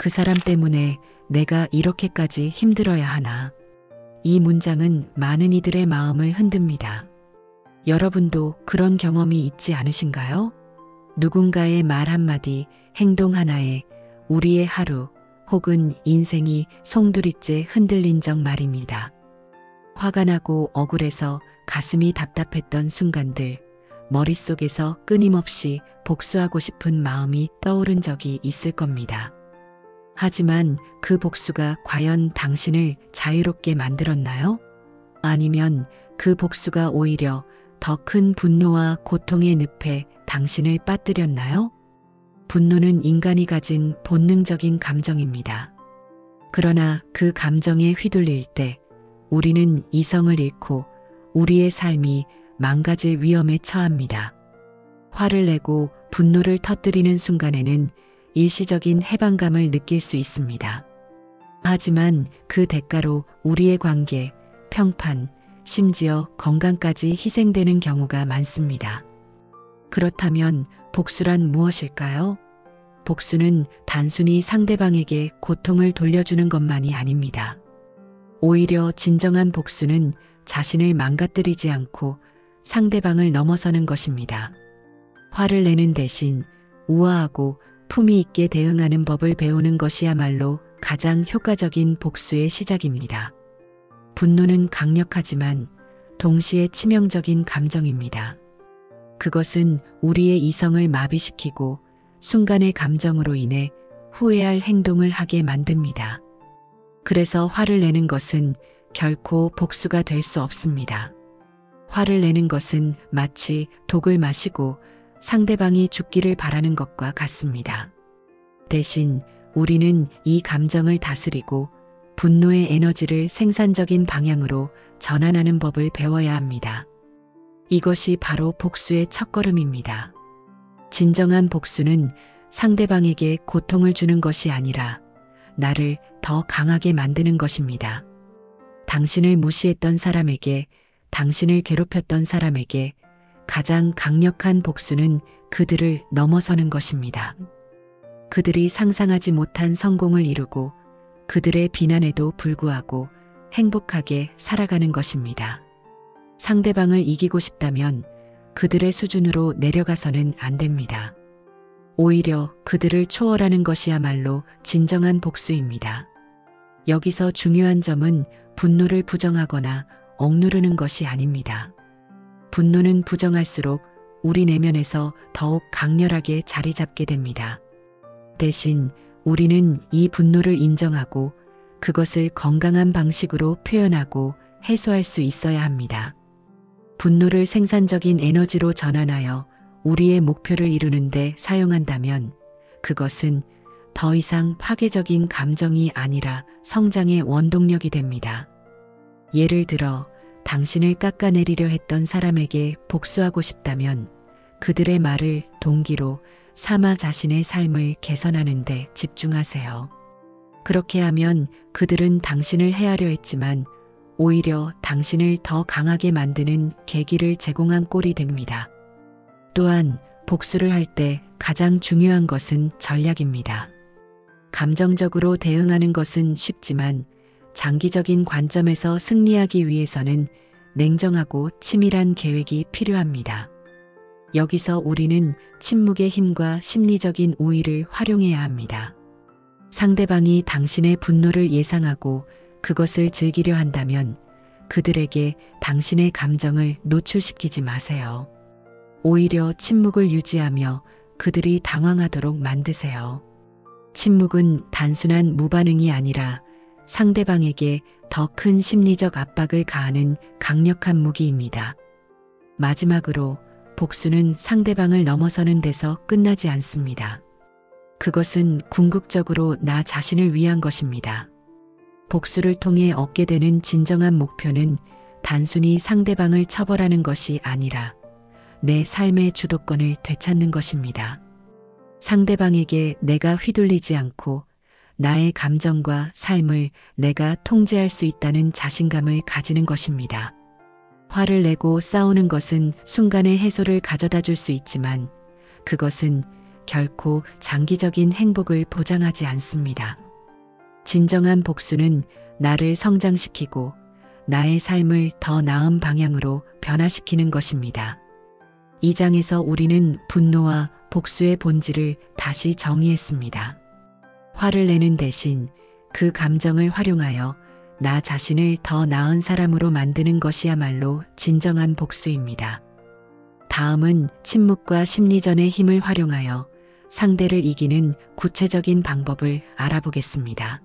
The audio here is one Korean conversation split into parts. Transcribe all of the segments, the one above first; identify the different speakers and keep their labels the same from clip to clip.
Speaker 1: 그 사람 때문에 내가 이렇게까지 힘들어야 하나. 이 문장은 많은 이들의 마음을 흔듭니다. 여러분도 그런 경험이 있지 않으신가요? 누군가의 말 한마디, 행동 하나에 우리의 하루 혹은 인생이 송두리째 흔들린 적 말입니다. 화가 나고 억울해서 가슴이 답답했던 순간들, 머릿속에서 끊임없이 복수하고 싶은 마음이 떠오른 적이 있을 겁니다. 하지만 그 복수가 과연 당신을 자유롭게 만들었나요? 아니면 그 복수가 오히려 더 큰 분노와 고통의 늪에 당신을 빠뜨렸나요? 분노는 인간이 가진 본능적인 감정입니다. 그러나 그 감정에 휘둘릴 때 우리는 이성을 잃고 우리의 삶이 망가질 위험에 처합니다. 화를 내고 분노를 터뜨리는 순간에는 일시적인 해방감을 느낄 수 있습니다. 하지만 그 대가로 우리의 관계, 평판, 심지어 건강까지 희생되는 경우가 많습니다. 그렇다면 복수란 무엇일까요? 복수는 단순히 상대방에게 고통을 돌려주는 것만이 아닙니다. 오히려 진정한 복수는 자신을 망가뜨리지 않고 상대방을 넘어서는 것입니다. 화를 내는 대신 우아하고 품위 있게 대응하는 법을 배우는 것이야말로 가장 효과적인 복수의 시작입니다. 분노는 강력하지만 동시에 치명적인 감정입니다. 그것은 우리의 이성을 마비시키고 순간의 감정으로 인해 후회할 행동을 하게 만듭니다. 그래서 화를 내는 것은 결코 복수가 될 수 없습니다. 화를 내는 것은 마치 독을 마시고 상대방이 죽기를 바라는 것과 같습니다. 대신 우리는 이 감정을 다스리고 분노의 에너지를 생산적인 방향으로 전환하는 법을 배워야 합니다. 이것이 바로 복수의 첫걸음입니다. 진정한 복수는 상대방에게 고통을 주는 것이 아니라 나를 더 강하게 만드는 것입니다. 당신을 무시했던 사람에게, 당신을 괴롭혔던 사람에게 가장 강력한 복수는 그들을 넘어서는 것입니다. 그들이 상상하지 못한 성공을 이루고 그들의 비난에도 불구하고 행복하게 살아가는 것입니다. 상대방을 이기고 싶다면 그들의 수준으로 내려가서는 안 됩니다. 오히려 그들을 초월하는 것이야말로 진정한 복수입니다. 여기서 중요한 점은 분노를 부정하거나 억누르는 것이 아닙니다. 분노는 부정할수록 우리 내면에서 더욱 강렬하게 자리 잡게 됩니다. 대신 우리는 이 분노를 인정하고 그것을 건강한 방식으로 표현하고 해소할 수 있어야 합니다. 분노를 생산적인 에너지로 전환하여 우리의 목표를 이루는데 사용한다면 그것은 더 이상 파괴적인 감정이 아니라 성장의 원동력이 됩니다. 예를 들어 당신을 깎아내리려 했던 사람에게 복수하고 싶다면 그들의 말을 동기로 삼아 자신의 삶을 개선하는 데 집중하세요. 그렇게 하면 그들은 당신을 해하려 했지만 오히려 당신을 더 강하게 만드는 계기를 제공한 꼴이 됩니다. 또한 복수를 할 때 가장 중요한 것은 전략입니다. 감정적으로 대응하는 것은 쉽지만 장기적인 관점에서 승리하기 위해서는 냉정하고 치밀한 계획이 필요합니다. 여기서 우리는 침묵의 힘과 심리적인 우위를 활용해야 합니다. 상대방이 당신의 분노를 예상하고 그것을 즐기려 한다면 그들에게 당신의 감정을 노출시키지 마세요. 오히려 침묵을 유지하며 그들이 당황하도록 만드세요. 침묵은 단순한 무반응이 아니라 상대방에게 더 큰 심리적 압박을 가하는 강력한 무기입니다. 마지막으로 복수는 상대방을 넘어서는 데서 끝나지 않습니다. 그것은 궁극적으로 나 자신을 위한 것입니다. 복수를 통해 얻게 되는 진정한 목표는 단순히 상대방을 처벌하는 것이 아니라 내 삶의 주도권을 되찾는 것입니다. 상대방에게 내가 휘둘리지 않고 나의 감정과 삶을 내가 통제할 수 있다는 자신감을 가지는 것입니다. 화를 내고 싸우는 것은 순간의 해소를 가져다 줄 수 있지만 그것은 결코 장기적인 행복을 보장하지 않습니다. 진정한 복수는 나를 성장시키고 나의 삶을 더 나은 방향으로 변화시키는 것입니다. 이 장에서 우리는 분노와 복수의 본질을 다시 정의했습니다. 화를 내는 대신 그 감정을 활용하여 나 자신을 더 나은 사람으로 만드는 것이야말로 진정한 복수입니다. 다음은 침묵과 심리전의 힘을 활용하여 상대를 이기는 구체적인 방법을 알아보겠습니다.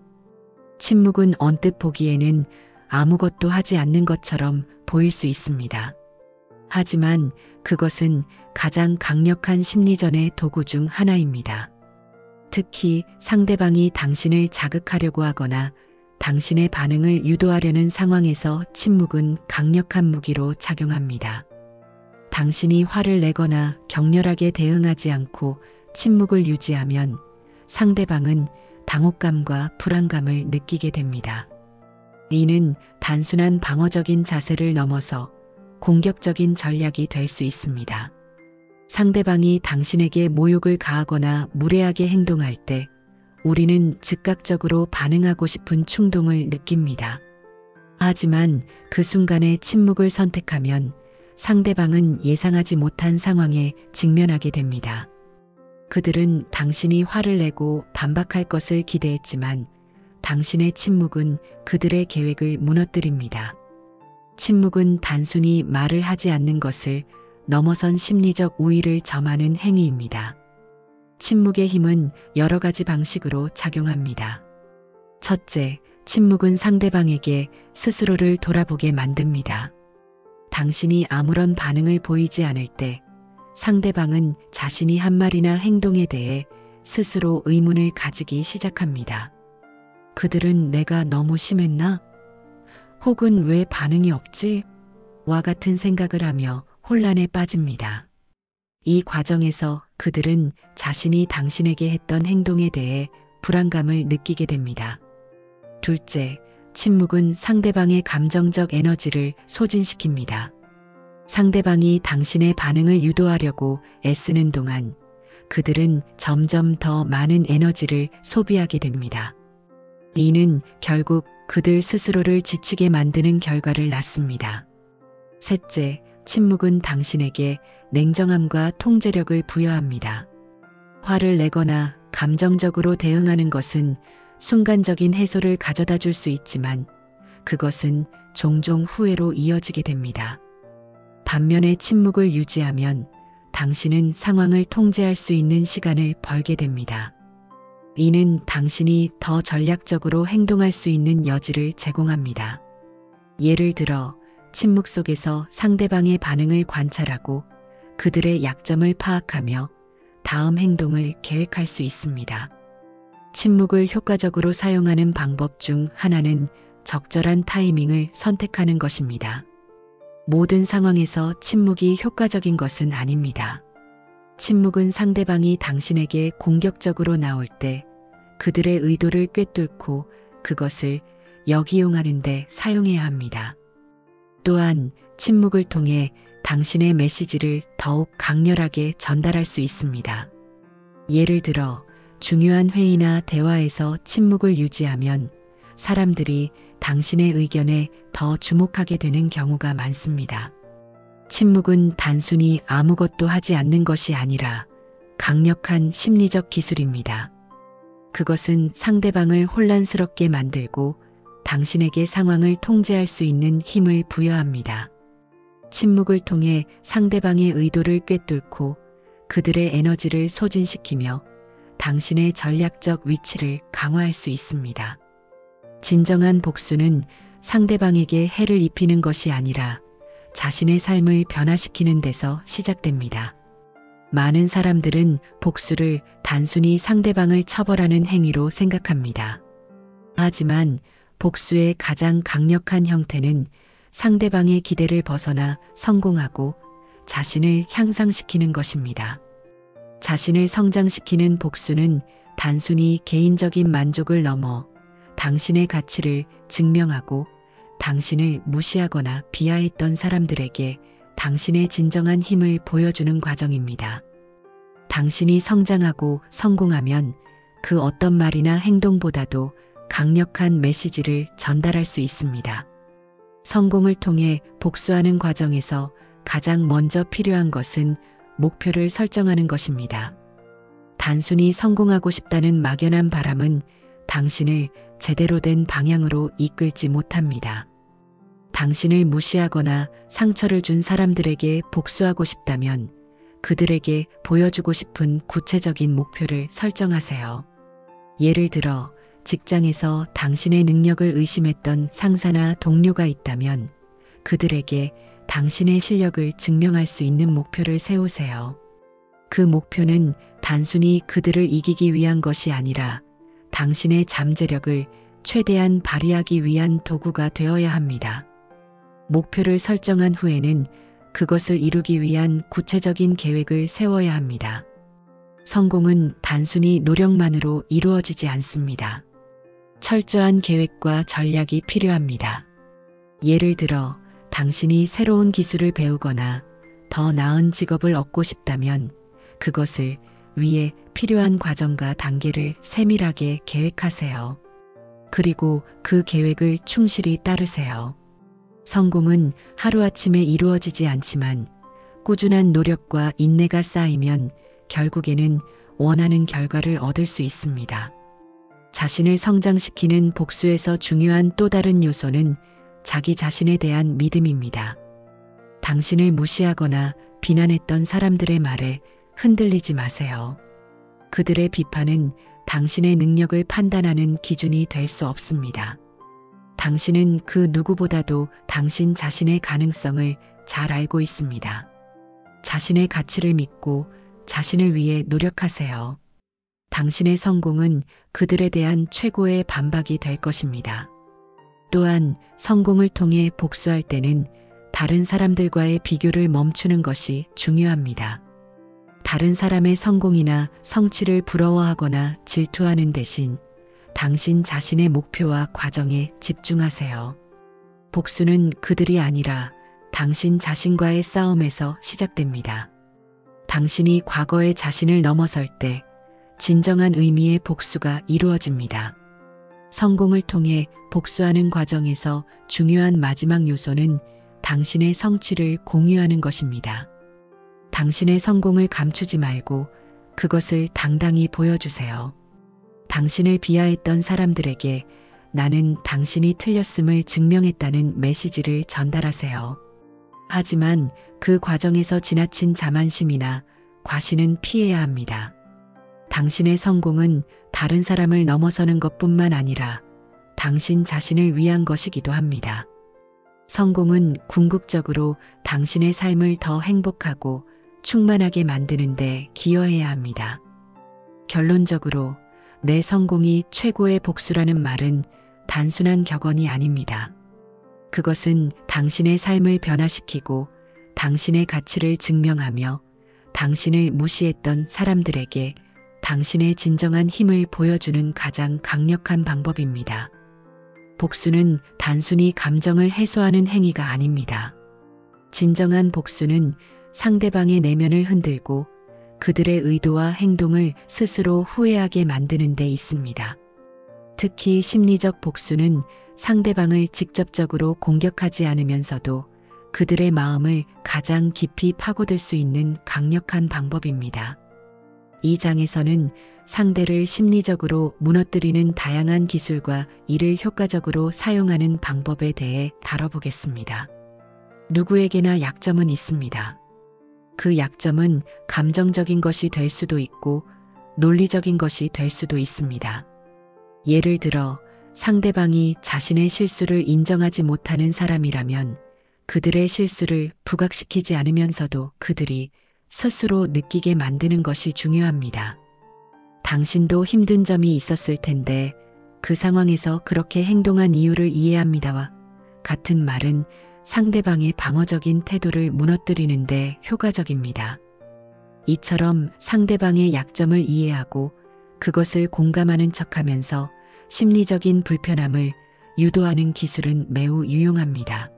Speaker 1: 침묵은 언뜻 보기에는 아무것도 하지 않는 것처럼 보일 수 있습니다. 하지만 그것은 가장 강력한 심리전의 도구 중 하나입니다. 특히 상대방이 당신을 자극하려고 하거나 당신의 반응을 유도하려는 상황에서 침묵은 강력한 무기로 작용합니다. 당신이 화를 내거나 격렬하게 대응하지 않고 침묵을 유지하면 상대방은 당혹감과 불안감을 느끼게 됩니다. 이는 단순한 방어적인 자세를 넘어서 공격적인 전략이 될 수 있습니다. 상대방이 당신에게 모욕을 가하거나 무례하게 행동할 때 우리는 즉각적으로 반응하고 싶은 충동을 느낍니다. 하지만 그 순간에 침묵을 선택하면 상대방은 예상하지 못한 상황에 직면하게 됩니다. 그들은 당신이 화를 내고 반박할 것을 기대했지만 당신의 침묵은 그들의 계획을 무너뜨립니다. 침묵은 단순히 말을 하지 않는 것을 넘어선 심리적 우위를 점하는 행위입니다. 침묵의 힘은 여러 가지 방식으로 작용합니다. 첫째, 침묵은 상대방에게 스스로를 돌아보게 만듭니다. 당신이 아무런 반응을 보이지 않을 때 상대방은 자신이 한 말이나 행동에 대해 스스로 의문을 가지기 시작합니다. 그들은 내가 너무 심했나? 혹은 왜 반응이 없지? 와 같은 생각을 하며 혼란에 빠집니다. 이 과정에서 그들은 자신이 당신에게 했던 행동에 대해 불안감을 느끼게 됩니다. 둘째, 침묵은 상대방의 감정적 에너지를 소진시킵니다. 상대방이 당신의 반응을 유도하려고 애쓰는 동안 그들은 점점 더 많은 에너지를 소비하게 됩니다. 이는 결국 그들 스스로를 지치게 만드는 결과를 낳습니다. 셋째, 침묵은 당신에게 냉정함과 통제력을 부여합니다. 화를 내거나 감정적으로 대응하는 것은 순간적인 해소를 가져다 줄 수 있지만 그것은 종종 후회로 이어지게 됩니다. 반면에 침묵을 유지하면 당신은 상황을 통제할 수 있는 시간을 벌게 됩니다. 이는 당신이 더 전략적으로 행동할 수 있는 여지를 제공합니다. 예를 들어 침묵 속에서 상대방의 반응을 관찰하고 그들의 약점을 파악하며 다음 행동을 계획할 수 있습니다. 침묵을 효과적으로 사용하는 방법 중 하나는 적절한 타이밍을 선택하는 것입니다. 모든 상황에서 침묵이 효과적인 것은 아닙니다. 침묵은 상대방이 당신에게 공격적으로 나올 때 그들의 의도를 꿰뚫고 그것을 역이용하는 데 사용해야 합니다. 또한 침묵을 통해 당신의 메시지를 더욱 강렬하게 전달할 수 있습니다. 예를 들어 중요한 회의나 대화에서 침묵을 유지하면 사람들이 당신의 의견에 더 주목하게 되는 경우가 많습니다. 침묵은 단순히 아무것도 하지 않는 것이 아니라 강력한 심리적 기술입니다. 그것은 상대방을 혼란스럽게 만들고 당신에게 상황을 통제할 수 있는 힘을 부여합니다. 침묵을 통해 상대방의 의도를 꿰뚫고 그들의 에너지를 소진시키며 당신의 전략적 위치를 강화할 수 있습니다. 진정한 복수는 상대방에게 해를 입히는 것이 아니라 자신의 삶을 변화시키는 데서 시작됩니다. 많은 사람들은 복수를 단순히 상대방을 처벌하는 행위로 생각합니다. 하지만 복수의 가장 강력한 형태는 상대방의 기대를 벗어나 성공하고 자신을 향상시키는 것입니다. 자신을 성장시키는 복수는 단순히 개인적인 만족을 넘어 당신의 가치를 증명하고 당신을 무시하거나 비하했던 사람들에게 당신의 진정한 힘을 보여주는 과정입니다. 당신이 성장하고 성공하면 그 어떤 말이나 행동보다도 강력한 메시지를 전달할 수 있습니다. 성공을 통해 복수하는 과정에서 가장 먼저 필요한 것은 목표를 설정하는 것입니다. 단순히 성공하고 싶다는 막연한 바람은 당신을 제대로 된 방향으로 이끌지 못합니다. 당신을 무시하거나 상처를 준 사람들에게 복수하고 싶다면 그들에게 보여주고 싶은 구체적인 목표를 설정하세요. 예를 들어 직장에서 당신의 능력을 의심했던 상사나 동료가 있다면 그들에게 당신의 실력을 증명할 수 있는 목표를 세우세요. 그 목표는 단순히 그들을 이기기 위한 것이 아니라 당신의 잠재력을 최대한 발휘하기 위한 도구가 되어야 합니다. 목표를 설정한 후에는 그것을 이루기 위한 구체적인 계획을 세워야 합니다. 성공은 단순히 노력만으로 이루어지지 않습니다. 철저한 계획과 전략이 필요합니다. 예를 들어 당신이 새로운 기술을 배우거나 더 나은 직업을 얻고 싶다면 그것을 위해 필요한 과정과 단계를 세밀하게 계획하세요. 그리고 그 계획을 충실히 따르세요. 성공은 하루아침에 이루어지지 않지만 꾸준한 노력과 인내가 쌓이면 결국에는 원하는 결과를 얻을 수 있습니다. 자신을 성장시키는 복수에서 중요한 또 다른 요소는 자기 자신에 대한 믿음입니다. 당신을 무시하거나 비난했던 사람들의 말에 흔들리지 마세요. 그들의 비판은 당신의 능력을 판단하는 기준이 될 수 없습니다. 당신은 그 누구보다도 당신 자신의 가능성을 잘 알고 있습니다. 자신의 가치를 믿고 자신을 위해 노력하세요. 당신의 성공은 그들에 대한 최고의 반박이 될 것입니다. 또한 성공을 통해 복수할 때는 다른 사람들과의 비교를 멈추는 것이 중요합니다. 다른 사람의 성공이나 성취를 부러워하거나 질투하는 대신 당신 자신의 목표와 과정에 집중하세요. 복수는 그들이 아니라 당신 자신과의 싸움에서 시작됩니다. 당신이 과거의 자신을 넘어설 때 진정한 의미의 복수가 이루어집니다. 성공을 통해 복수하는 과정에서 중요한 마지막 요소는 당신의 성취를 공유하는 것입니다. 당신의 성공을 감추지 말고 그것을 당당히 보여주세요. 당신을 비하했던 사람들에게 나는 당신이 틀렸음을 증명했다는 메시지를 전달하세요. 하지만 그 과정에서 지나친 자만심이나 과신은 피해야 합니다. 당신의 성공은 다른 사람을 넘어서는 것뿐만 아니라 당신 자신을 위한 것이기도 합니다. 성공은 궁극적으로 당신의 삶을 더 행복하고 충만하게 만드는 데 기여해야 합니다. 결론적으로 내 성공이 최고의 복수라는 말은 단순한 격언이 아닙니다. 그것은 당신의 삶을 변화시키고 당신의 가치를 증명하며 당신을 무시했던 사람들에게 당신의 진정한 힘을 보여주는 가장 강력한 방법입니다. 복수는 단순히 감정을 해소하는 행위가 아닙니다. 진정한 복수는 상대방의 내면을 흔들고 그들의 의도와 행동을 스스로 후회하게 만드는 데 있습니다. 특히 심리적 복수는 상대방을 직접적으로 공격하지 않으면서도 그들의 마음을 가장 깊이 파고들 수 있는 강력한 방법입니다. 이 장에서는 상대를 심리적으로 무너뜨리는 다양한 기술과 이를 효과적으로 사용하는 방법에 대해 다뤄보겠습니다. 누구에게나 약점은 있습니다. 그 약점은 감정적인 것이 될 수도 있고 논리적인 것이 될 수도 있습니다. 예를 들어 상대방이 자신의 실수를 인정하지 못하는 사람이라면 그들의 실수를 부각시키지 않으면서도 그들이 스스로 느끼게 만드는 것이 중요합니다. 당신도 힘든 점이 있었을 텐데 그 상황에서 그렇게 행동한 이유를 이해합니다와 같은 말은 상대방의 방어적인 태도를 무너뜨리는데 효과적입니다. 이처럼 상대방의 약점을 이해하고 그것을 공감하는 척하면서 심리적인 불편함을 유도하는 기술은 매우 유용합니다.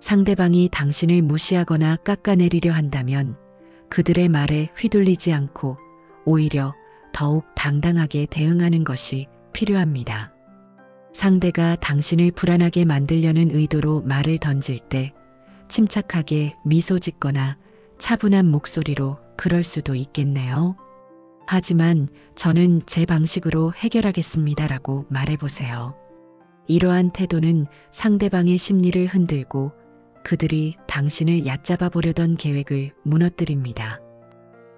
Speaker 1: 상대방이 당신을 무시하거나 깎아내리려 한다면 그들의 말에 휘둘리지 않고 오히려 더욱 당당하게 대응하는 것이 필요합니다. 상대가 당신을 불안하게 만들려는 의도로 말을 던질 때 침착하게 미소 짓거나 차분한 목소리로 그럴 수도 있겠네요. 하지만 저는 제 방식으로 해결하겠습니다라고 말해보세요. 이러한 태도는 상대방의 심리를 흔들고 그들이 당신을 얕잡아 보려던 계획을 무너뜨립니다.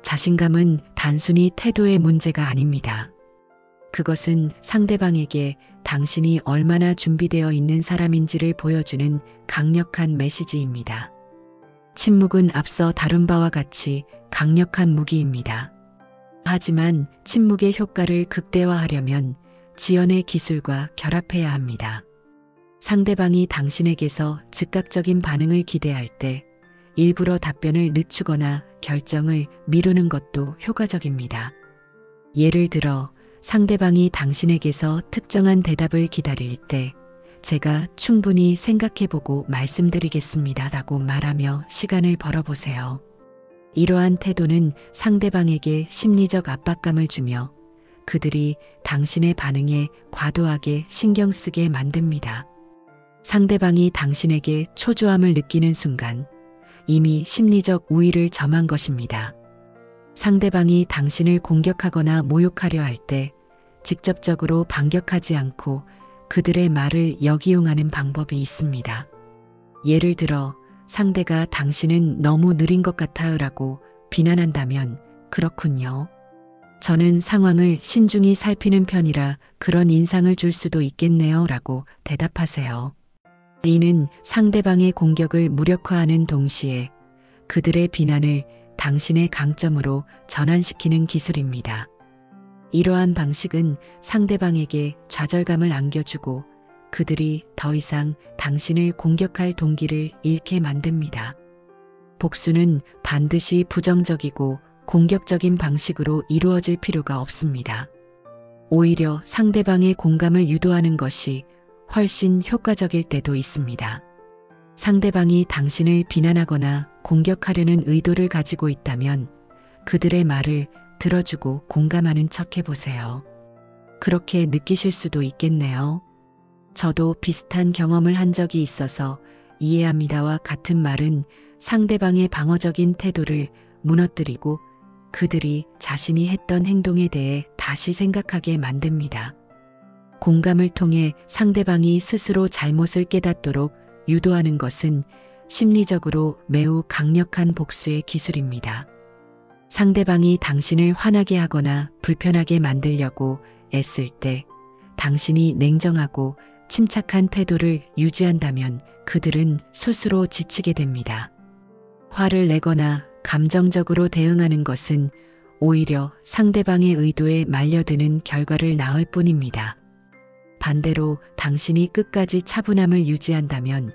Speaker 1: 자신감은 단순히 태도의 문제가 아닙니다. 그것은 상대방에게 당신이 얼마나 준비되어 있는 사람인지를 보여주는 강력한 메시지입니다. 침묵은 앞서 다룬 바와 같이 강력한 무기입니다. 하지만 침묵의 효과를 극대화하려면 지연의 기술과 결합해야 합니다. 상대방이 당신에게서 즉각적인 반응을 기대할 때 일부러 답변을 늦추거나 결정을 미루는 것도 효과적입니다. 예를 들어 상대방이 당신에게서 특정한 대답을 기다릴 때 제가 충분히 생각해보고 말씀드리겠습니다 라고 말하며 시간을 벌어보세요. 이러한 태도는 상대방에게 심리적 압박감을 주며 그들이 당신의 반응에 과도하게 신경 쓰게 만듭니다. 상대방이 당신에게 초조함을 느끼는 순간 이미 심리적 우위를 점한 것입니다. 상대방이 당신을 공격하거나 모욕하려 할 때 직접적으로 반격하지 않고 그들의 말을 역이용하는 방법이 있습니다. 예를 들어 상대가 당신은 너무 느린 것 같아요 라고 비난한다면 그렇군요. 저는 상황을 신중히 살피는 편이라 그런 인상을 줄 수도 있겠네요 라고 대답하세요. 이는 상대방의 공격을 무력화하는 동시에 그들의 비난을 당신의 강점으로 전환시키는 기술입니다. 이러한 방식은 상대방에게 좌절감을 안겨주고 그들이 더 이상 당신을 공격할 동기를 잃게 만듭니다. 복수는 반드시 부정적이고 공격적인 방식으로 이루어질 필요가 없습니다. 오히려 상대방의 공감을 유도하는 것이 훨씬 효과적일 때도 있습니다. 상대방이 당신을 비난하거나 공격하려는 의도를 가지고 있다면 그들의 말을 들어주고 공감하는 척 해보세요. 그렇게 느끼실 수도 있겠네요. 저도 비슷한 경험을 한 적이 있어서 이해합니다와 같은 말은 상대방의 방어적인 태도를 무너뜨리고 그들이 자신이 했던 행동에 대해 다시 생각하게 만듭니다. 공감을 통해 상대방이 스스로 잘못을 깨닫도록 유도하는 것은 심리적으로 매우 강력한 복수의 기술입니다. 상대방이 당신을 화나게 하거나 불편하게 만들려고 애쓸 때 당신이 냉정하고 침착한 태도를 유지한다면 그들은 스스로 지치게 됩니다. 화를 내거나 감정적으로 대응하는 것은 오히려 상대방의 의도에 말려드는 결과를 낳을 뿐입니다. 반대로 당신이 끝까지 차분함을 유지한다면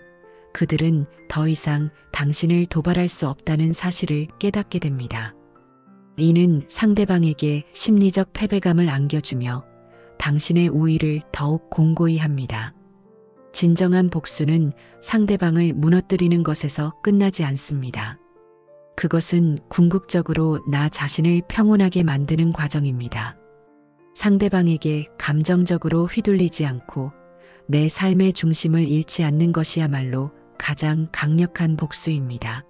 Speaker 1: 그들은 더 이상 당신을 도발할 수 없다는 사실을 깨닫게 됩니다. 이는 상대방에게 심리적 패배감을 안겨주며 당신의 우위를 더욱 공고히 합니다. 진정한 복수는 상대방을 무너뜨리는 것에서 끝나지 않습니다. 그것은 궁극적으로 나 자신을 평온하게 만드는 과정입니다. 상대방에게 감정적으로 휘둘리지 않고 내 삶의 중심을 잃지 않는 것이야말로 가장 강력한 복수입니다.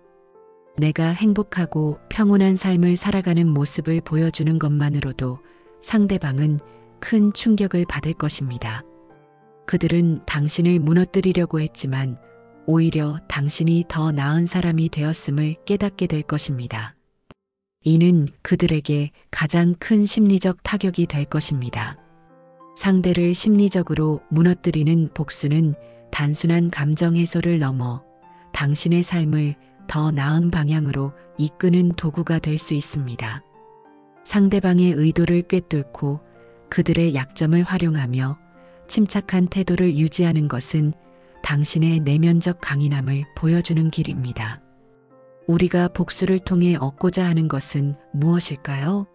Speaker 1: 내가 행복하고 평온한 삶을 살아가는 모습을 보여주는 것만으로도 상대방은 큰 충격을 받을 것입니다. 그들은 당신을 무너뜨리려고 했지만 오히려 당신이 더 나은 사람이 되었음을 깨닫게 될 것입니다. 이는 그들에게 가장 큰 심리적 타격이 될 것입니다. 상대를 심리적으로 무너뜨리는 복수는 단순한 감정 해소를 넘어 당신의 삶을 더 나은 방향으로 이끄는 도구가 될 수 있습니다. 상대방의 의도를 꿰뚫고 그들의 약점을 활용하며 침착한 태도를 유지하는 것은 당신의 내면적 강인함을 보여주는 길입니다. 우리가 복수를 통해 얻고자 하는 것은 무엇일까요?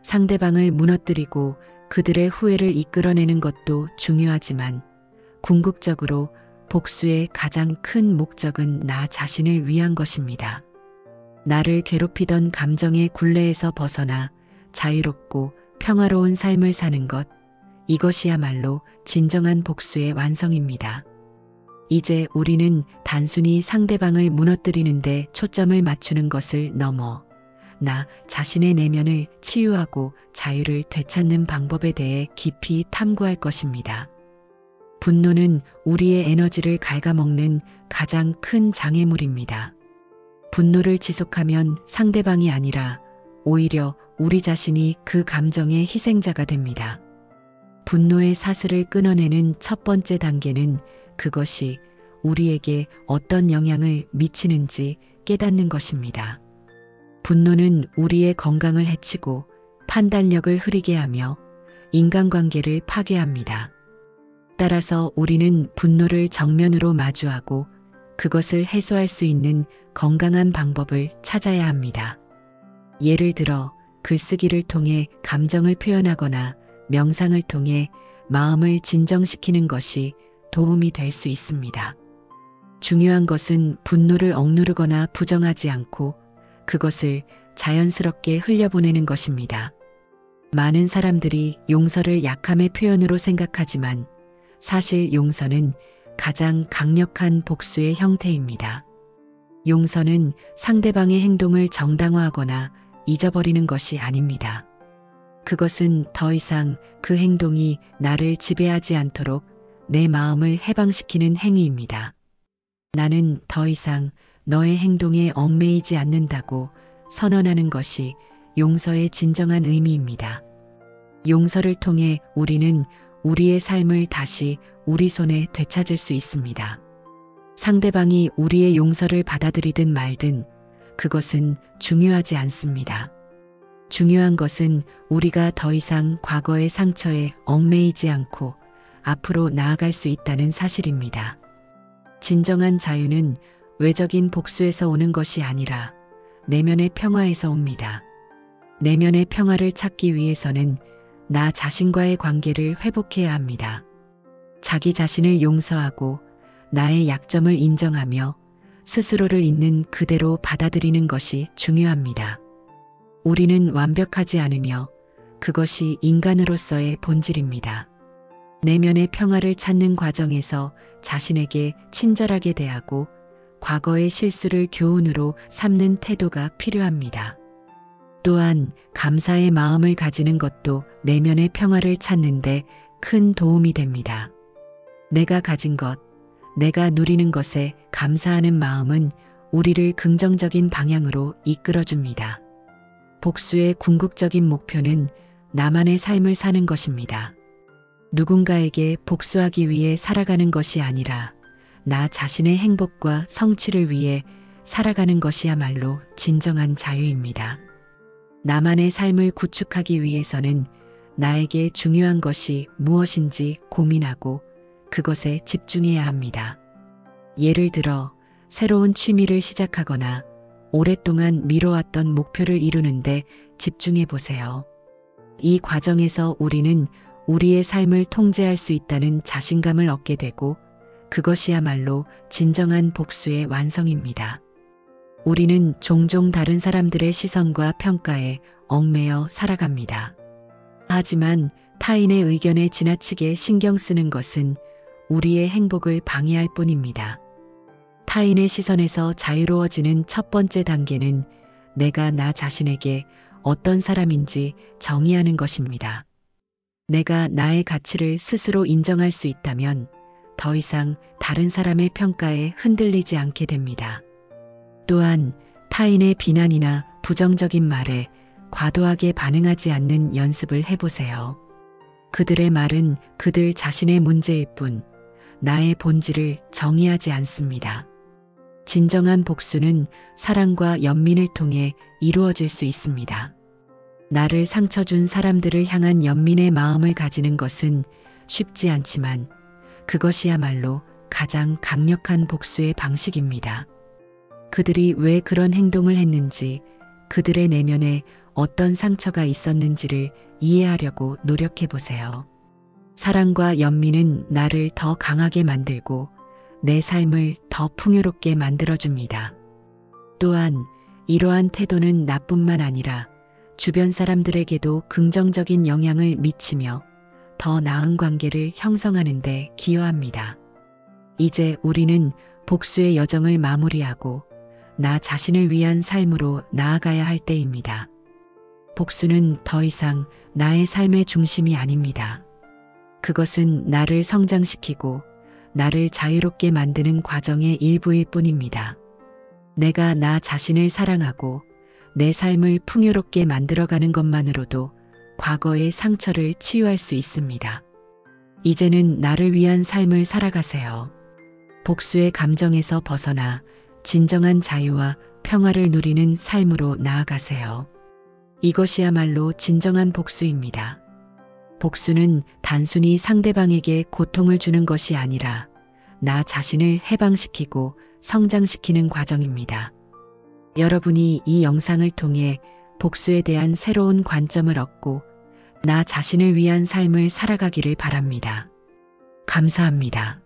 Speaker 1: 상대방을 무너뜨리고 그들의 후회를 이끌어내는 것도 중요하지만 궁극적으로 복수의 가장 큰 목적은 나 자신을 위한 것입니다. 나를 괴롭히던 감정의 굴레에서 벗어나 자유롭고 평화로운 삶을 사는 것, 이것이야말로 진정한 복수의 완성입니다. 이제 우리는 단순히 상대방을 무너뜨리는데 초점을 맞추는 것을 넘어 나 자신의 내면을 치유하고 자유를 되찾는 방법에 대해 깊이 탐구할 것입니다. 분노는 우리의 에너지를 갉아먹는 가장 큰 장애물입니다. 분노를 지속하면 상대방이 아니라 오히려 우리 자신이 그 감정의 희생자가 됩니다. 분노의 사슬을 끊어내는 첫 번째 단계는 그것이 우리에게 어떤 영향을 미치는지 깨닫는 것입니다. 분노는 우리의 건강을 해치고 판단력을 흐리게 하며 인간관계를 파괴합니다. 따라서 우리는 분노를 정면으로 마주하고 그것을 해소할 수 있는 건강한 방법을 찾아야 합니다. 예를 들어 글쓰기를 통해 감정을 표현하거나 명상을 통해 마음을 진정시키는 것이 도움이 될 수 있습니다. 중요한 것은 분노를 억누르거나 부정하지 않고 그것을 자연스럽게 흘려보내는 것입니다. 많은 사람들이 용서를 약함의 표현으로 생각하지만 사실 용서는 가장 강력한 복수의 형태입니다. 용서는 상대방의 행동을 정당화하거나 잊어버리는 것이 아닙니다. 그것은 더 이상 그 행동이 나를 지배하지 않도록 내 마음을 해방시키는 행위입니다. 나는 더 이상 너의 행동에 얽매이지 않는다고 선언하는 것이 용서의 진정한 의미입니다. 용서를 통해 우리는 우리의 삶을 다시 우리 손에 되찾을 수 있습니다. 상대방이 우리의 용서를 받아들이든 말든 그것은 중요하지 않습니다. 중요한 것은 우리가 더 이상 과거의 상처에 얽매이지 않고 앞으로 나아갈 수 있다는 사실입니다. 진정한 자유는 외적인 복수에서 오는 것이 아니라 내면의 평화에서 옵니다. 내면의 평화를 찾기 위해서는 나 자신과의 관계를 회복해야 합니다. 자기 자신을 용서하고 나의 약점을 인정하며 스스로를 있는 그대로 받아들이는 것이 중요합니다. 우리는 완벽하지 않으며 그것이 인간으로서의 본질입니다. 내면의 평화를 찾는 과정에서 자신에게 친절하게 대하고 과거의 실수를 교훈으로 삼는 태도가 필요합니다. 또한 감사의 마음을 가지는 것도 내면의 평화를 찾는데 큰 도움이 됩니다. 내가 가진 것, 내가 누리는 것에 감사하는 마음은 우리를 긍정적인 방향으로 이끌어줍니다. 복수의 궁극적인 목표는 나만의 삶을 사는 것입니다. 누군가에게 복수하기 위해 살아가는 것이 아니라 나 자신의 행복과 성취를 위해 살아가는 것이야말로 진정한 자유입니다. 나만의 삶을 구축하기 위해서는 나에게 중요한 것이 무엇인지 고민하고 그것에 집중해야 합니다. 예를 들어 새로운 취미를 시작하거나 오랫동안 미뤄왔던 목표를 이루는데 집중해 보세요. 이 과정에서 우리는 우리의 삶을 통제할 수 있다는 자신감을 얻게 되고 그것이야말로 진정한 복수의 완성입니다. 우리는 종종 다른 사람들의 시선과 평가에 얽매여 살아갑니다. 하지만 타인의 의견에 지나치게 신경 쓰는 것은 우리의 행복을 방해할 뿐입니다. 타인의 시선에서 자유로워지는 첫 번째 단계는 내가 나 자신에게 어떤 사람인지 정의하는 것입니다. 내가 나의 가치를 스스로 인정할 수 있다면 더 이상 다른 사람의 평가에 흔들리지 않게 됩니다. 또한 타인의 비난이나 부정적인 말에 과도하게 반응하지 않는 연습을 해보세요. 그들의 말은 그들 자신의 문제일 뿐 나의 본질을 정의하지 않습니다. 진정한 복수는 사랑과 연민을 통해 이루어질 수 있습니다. 나를 상처 준 사람들을 향한 연민의 마음을 가지는 것은 쉽지 않지만 그것이야말로 가장 강력한 복수의 방식입니다. 그들이 왜 그런 행동을 했는지, 그들의 내면에 어떤 상처가 있었는지를 이해하려고 노력해 보세요. 사랑과 연민은 나를 더 강하게 만들고 내 삶을 더 풍요롭게 만들어줍니다. 또한 이러한 태도는 나뿐만 아니라 주변 사람들에게도 긍정적인 영향을 미치며 더 나은 관계를 형성하는 데 기여합니다. 이제 우리는 복수의 여정을 마무리하고 나 자신을 위한 삶으로 나아가야 할 때입니다. 복수는 더 이상 나의 삶의 중심이 아닙니다. 그것은 나를 성장시키고 나를 자유롭게 만드는 과정의 일부일 뿐입니다. 내가 나 자신을 사랑하고 내 삶을 풍요롭게 만들어가는 것만으로도 과거의 상처를 치유할 수 있습니다. 이제는 나를 위한 삶을 살아가세요. 복수의 감정에서 벗어나 진정한 자유와 평화를 누리는 삶으로 나아가세요. 이것이야말로 진정한 복수입니다. 복수는 단순히 상대방에게 고통을 주는 것이 아니라 나 자신을 해방시키고 성장시키는 과정입니다. 여러분이 이 영상을 통해 복수에 대한 새로운 관점을 얻고 나 자신을 위한 삶을 살아가기를 바랍니다. 감사합니다.